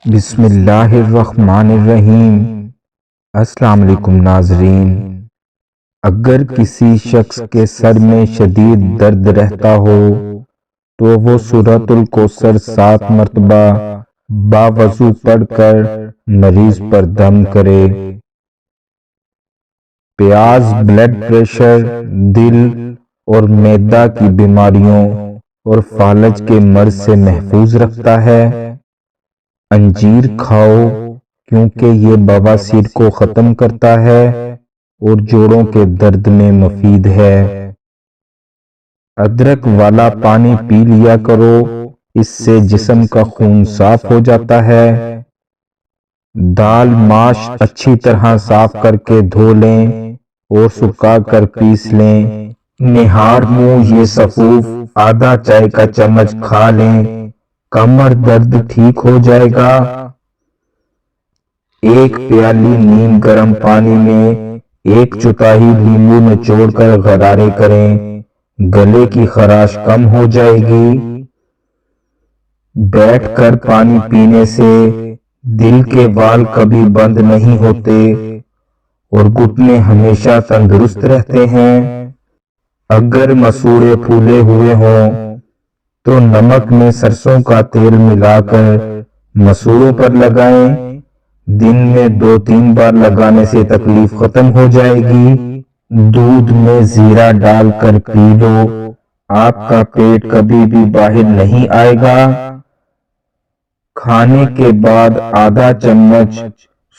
بسم اللہ الرحمن الرحیم۔ السلام علیکم ناظرین۔ اگر کسی شخص کے سر میں شدید درد رہتا ہو تو وہ سورۃ الکوثر 7 مرتبہ باوضو پڑھ کر مریض پر دم کرے۔ پیاز بلڈ پریشر، دل اور معدہ کی بیماریوں اور فالج کے مرض سے محفوظ رکھتا ہے۔ انجیر کھاؤ کیونکہ یہ بواسیر کو ختم کرتا ہے اور جوڑوں کے درد میں مفید ہے۔ ادرک والا پانی پی لیا کرو، اس سے جسم کا خون صاف ہو جاتا ہے۔ دال ماش اچھی طرح صاف کر کے دھو لیں اور سکھا کر پیس لیں۔ نہار منہ یہ سفوف آدھا چائے کا چمچ کھا لیں، کمر درد ٹھیک ہو جائے گا۔ ایک پیالی نیم گرم پانی میں 1/4 لیمو نچوڑ کر غرارے کریں، گلے کی خراش کم ہو جائے گی۔ بیٹھ کر پانی پینے سے دل کے وال کبھی بند نہیں ہوتے اور گھٹنے ہمیشہ تندرست رہتے ہیں۔ اگر مسوڑے پھولے ہوئے ہوں تو نمک میں سرسوں کا تیل ملا کر مسوڑوں پر لگائیں، دن میں 2-3 بار لگانے سے تکلیف ختم ہو جائے گی۔ دودھ میں زیرہ ڈال کر پی لو، آپ کا پیٹ کبھی بھی باہر نہیں آئے گا۔ کھانے کے بعد آدھا چمچ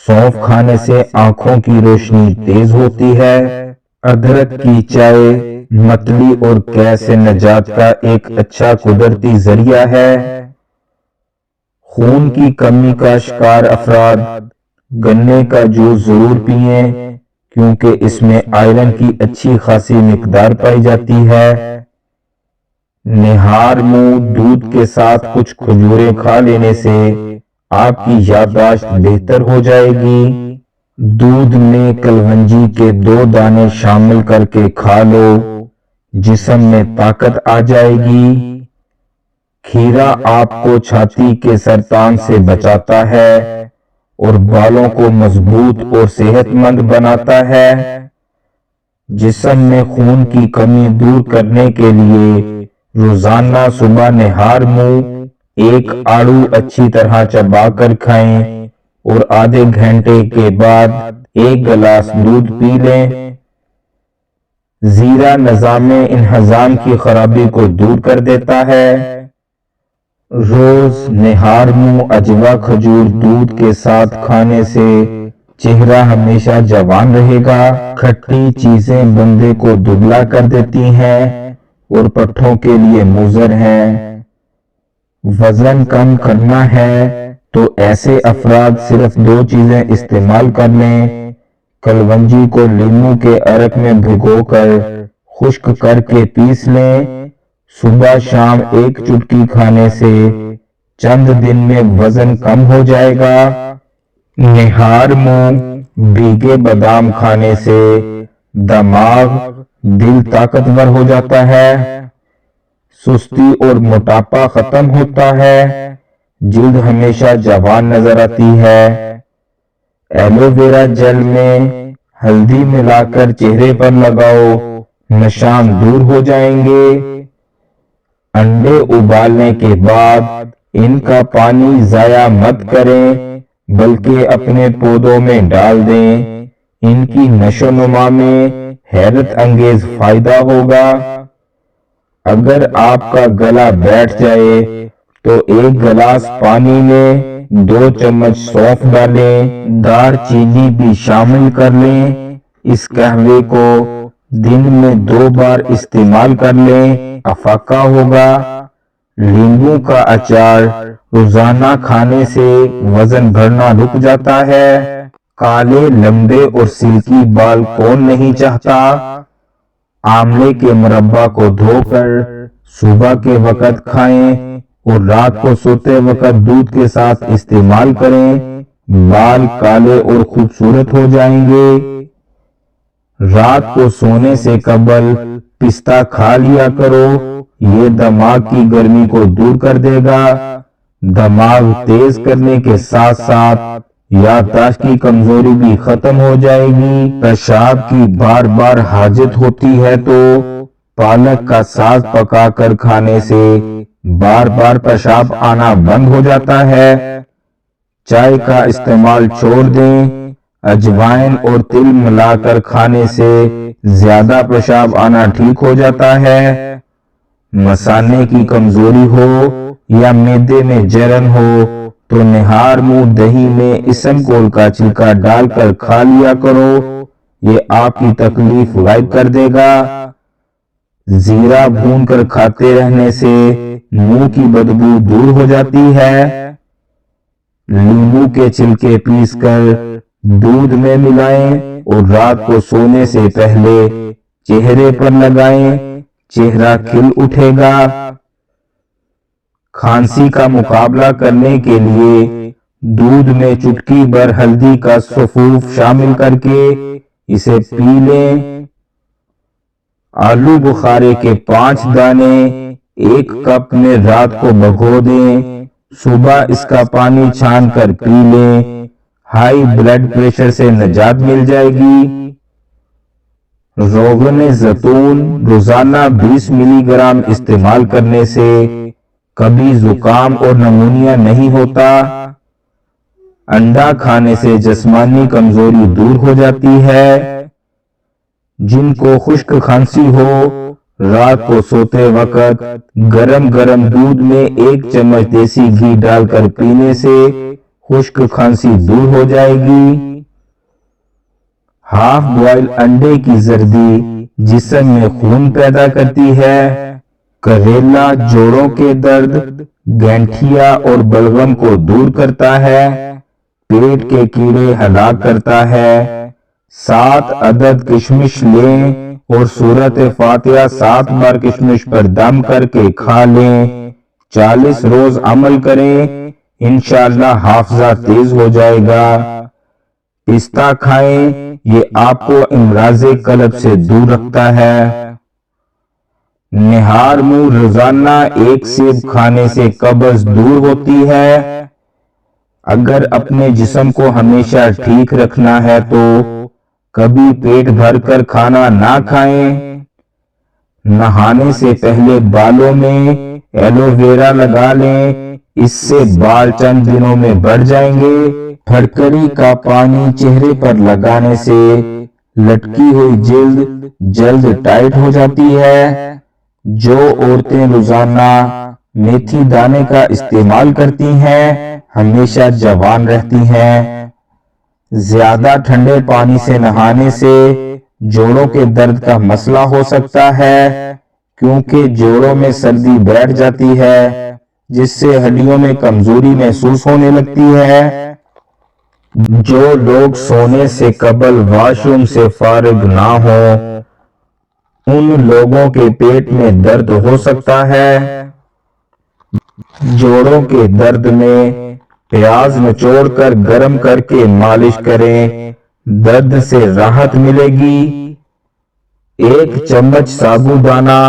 سونف کھانے سے آنکھوں کی روشنی تیز ہوتی ہے۔ ادرک کی چائے متلی اور قے سے نجات کا ایک اچھا قدرتی ذریعہ ہے۔ خون کی کمی کا شکار افراد گنے کا جوس ضرور پئیں کیونکہ اس میں آئرن کی اچھی خاصی مقدار پائی جاتی ہے۔ نہار منہ دودھ کے ساتھ کچھ کھجوریں کھا لینے سے آپ کی یادداشت بہتر ہو جائے گی۔ دودھ میں کلونجی کے 2 دانے شامل کر کے کھا لو، جسم میں طاقت آ جائے گی۔ کھیرا آپ کو چھاتی کے سرطان سے بچاتا ہے اور بالوں کو مضبوط اور صحت مند بناتا ہے۔ جسم میں خون کی کمی دور کرنے کے لیے روزانہ صبح نہار منہ 1 آڑو اچھی طرح چبا کر کھائیں اور آدھے گھنٹے کے بعد 1 گلاس دودھ پی لیں۔ زیرہ نظام انہضام کی خرابی کو دور کر دیتا ہے۔ روز نہار منہ اجوا کھجور دودھ کے ساتھ کھانے سے چہرہ ہمیشہ جوان رہے گا۔ کھٹی چیزیں بندے کو دبلا کر دیتی ہیں اور پٹھوں کے لیے مضر ہیں۔ وزن کم کرنا ہے تو ایسے افراد صرف 2 چیزیں استعمال کر لیں۔ کلونجی کو لیموں کے عرق میں بھگو کر خشک کر کے پیس لیں، صبح شام 1 چٹکی کھانے سے چند دن میں وزن کم ہو جائے گا۔ نہار منہ بھیگے بادام کھانے سے دماغ، دل طاقتور ہو جاتا ہے، سستی اور موٹاپا ختم ہوتا ہے، جلد ہمیشہ جوان نظر آتی ہے۔ ایلو ویرا جیل میں ہلدی ملا کر چہرے پر لگاؤ، نشان دور ہو جائیں گے۔ انڈے ابالنے کے بعد ان کا پانی ضائع مت کریں بلکہ اپنے پودوں میں ڈال دیں، ان کی نشو و نما میں حیرت انگیز فائدہ ہوگا۔ اگر آپ کا گلا بیٹھ جائے تو 1 گلاس پانی میں 2 چمچ سونف ڈالیں، دار چینی بھی شامل کر لیں۔ اس قہوے کو دن میں 2 بار استعمال کر لیں، افاقہ ہوگا۔ لیموں کا اچار روزانہ کھانے سے وزن بڑھنا رک جاتا ہے۔ کالے لمبے اور سلکی بال کون نہیں چاہتا؟ آملے کے مربع کو دھو کر صبح کے وقت کھائیں اور رات کو سوتے وقت دودھ کے ساتھ استعمال کریں، بال کالے اور خوبصورت ہو جائیں گے۔ رات کو سونے سے قبل پستہ کھا لیا کرو، یہ دماغ کی گرمی کو دور کر دے گا، دماغ تیز کرنے کے ساتھ ساتھ یادداشت کی کمزوری بھی ختم ہو جائے گی۔ پیشاب کی بار بار حاجت ہوتی ہے تو پالک کا ساگ پکا کر کھانے سے بار بار پیشاب آنا بند ہو جاتا ہے۔ چائے کا استعمال چھوڑ دیں۔ اجوائن اور تل ملا کر کھانے سے زیادہ پیشاب آنا ٹھیک ہو جاتا ہے۔ مثانے کی کمزوری ہو یا معدے میں جلن ہو تو نہار منہ دہی میں اسمگول کا چھلکا ڈال کر کھا لیا کرو، یہ آپ کی تکلیف غائب کر دے گا۔ زیرہ بھون کر کھاتے رہنے سے منہ کی بدبو دور ہو جاتی ہے۔ لیموں کے چھلکے پیس کر دودھ میں ملائیں اور رات کو سونے سے پہلے چہرے پر لگائیں، چہرہ کھل اٹھے گا۔ کھانسی کا مقابلہ کرنے کے لیے دودھ میں چٹکی بھر ہلدی کا سفوف شامل کر کے اسے پی لیں۔ آلو بخارے کے 5 دانے 1 کپ میں رات کو بھگو دیں، صبح اس کا پانی چھان کر پی لیں، ہائی بلڈ پریشر سے نجات مل جائے گی۔ روغن زیتون روزانہ 20 ملی گرام استعمال کرنے سے کبھی زکام اور نمونیا نہیں ہوتا۔ انڈا کھانے سے جسمانی کمزوری دور ہو جاتی ہے۔ جن کو خشک کھانسی ہو رات کو سوتے وقت گرم گرم دودھ میں 1 چمچ دیسی گھی ڈال کر پینے سے خشک کھانسی دور ہو جائے گی۔ ہاف بوائل انڈے کی زردی جسم میں خون پیدا کرتی ہے۔ کریلا جوڑوں کے درد، گینٹھیا اور بلغم کو دور کرتا ہے، پیٹ کے کیڑے ہلاک کرتا ہے۔ 7 عدد کشمش لیں اور سورۃ فاتحہ 7 بار کشمش پر دم کر کے کھا لیں، 40 روز عمل کریں، انشاءاللہ حافظہ تیز ہو جائے گا۔ پستہ کھائیں، یہ آپ کو امراض قلب سے دور رکھتا ہے۔ نہار منہ روزانہ 1 سیب کھانے سے قبض دور ہوتی ہے۔ اگر اپنے جسم کو ہمیشہ ٹھیک رکھنا ہے تو کبھی پیٹ بھر کر کھانا نہ کھائیں۔ نہانے سے پہلے بالوں میں ایلو ویرا لگا لیں، اس سے بال چند دنوں میں بڑھ جائیں گے۔ پھٹکری کا پانی چہرے پر لگانے سے لٹکی ہوئی جلد جلد ٹائٹ ہو جاتی ہے۔ جو عورتیں روزانہ میتھی دانے کا استعمال کرتی ہیں ہمیشہ جوان رہتی ہیں۔ زیادہ ٹھنڈے پانی سے نہانے سے جوڑوں کے درد کا مسئلہ ہو سکتا ہے، کیونکہ جوڑوں میں سردی بیٹھ جاتی ہے جس سے ہڈیوں میں کمزوری محسوس ہونے لگتی ہے۔ جو لوگ سونے سے قبل واش روم سے فارغ نہ ہوں ان لوگوں کے پیٹ میں درد ہو سکتا ہے۔ جوڑوں کے درد میں پیاز نچوڑ کر گرم کر کے مالش کریں، درد سے راحت ملے گی۔ 1 چمچ سابودانہ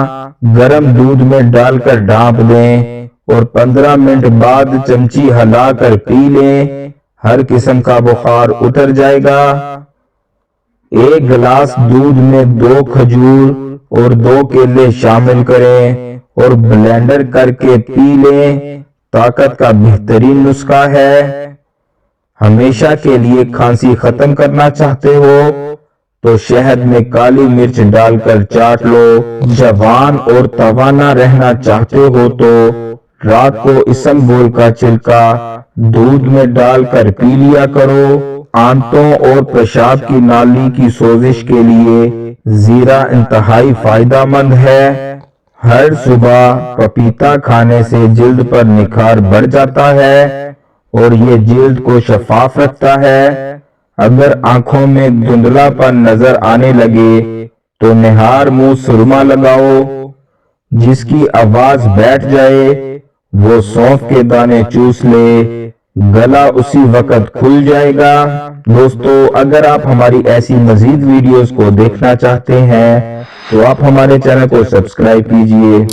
گرم دودھ میں ڈال کر ڈھانپ دیں اور 15 منٹ بعد چمچی ہلا کر پی لیں، ہر قسم کا بخار اتر جائے گا۔ 1 گلاس دودھ میں 2 کھجور اور 2 کیلے شامل کریں اور بلینڈر کر کے پی لیں، طاقت کا بہترین نسخہ ہے۔ ہمیشہ کے لیے کھانسی ختم کرنا چاہتے ہو تو شہد میں کالی مرچ ڈال کر چاٹ لو۔ جوان اور توانا رہنا چاہتے ہو تو رات کو اسمبول کا چھلکا دودھ میں ڈال کر پی لیا کرو۔ آنتوں اور پیشاب کی نالی کی سوزش کے لیے زیرہ انتہائی فائدہ مند ہے۔ ہر صبح پپیتا کھانے سے جلد پر نکھار بڑھ جاتا ہے اور یہ جلد کو شفاف رکھتا ہے۔ اگر آنکھوں میں دھندلا پن نظر آنے لگے تو نہار منہ سرما لگاؤ، جس کی آواز بیٹھ جائے وہ سونف کے دانے چوس لے، گلا اسی وقت کھل جائے گا۔ دوستو اگر آپ ہماری ایسی مزید ویڈیوز کو دیکھنا چاہتے ہیں تو آپ ہمارے چینل کو سبسکرائب کیجئے۔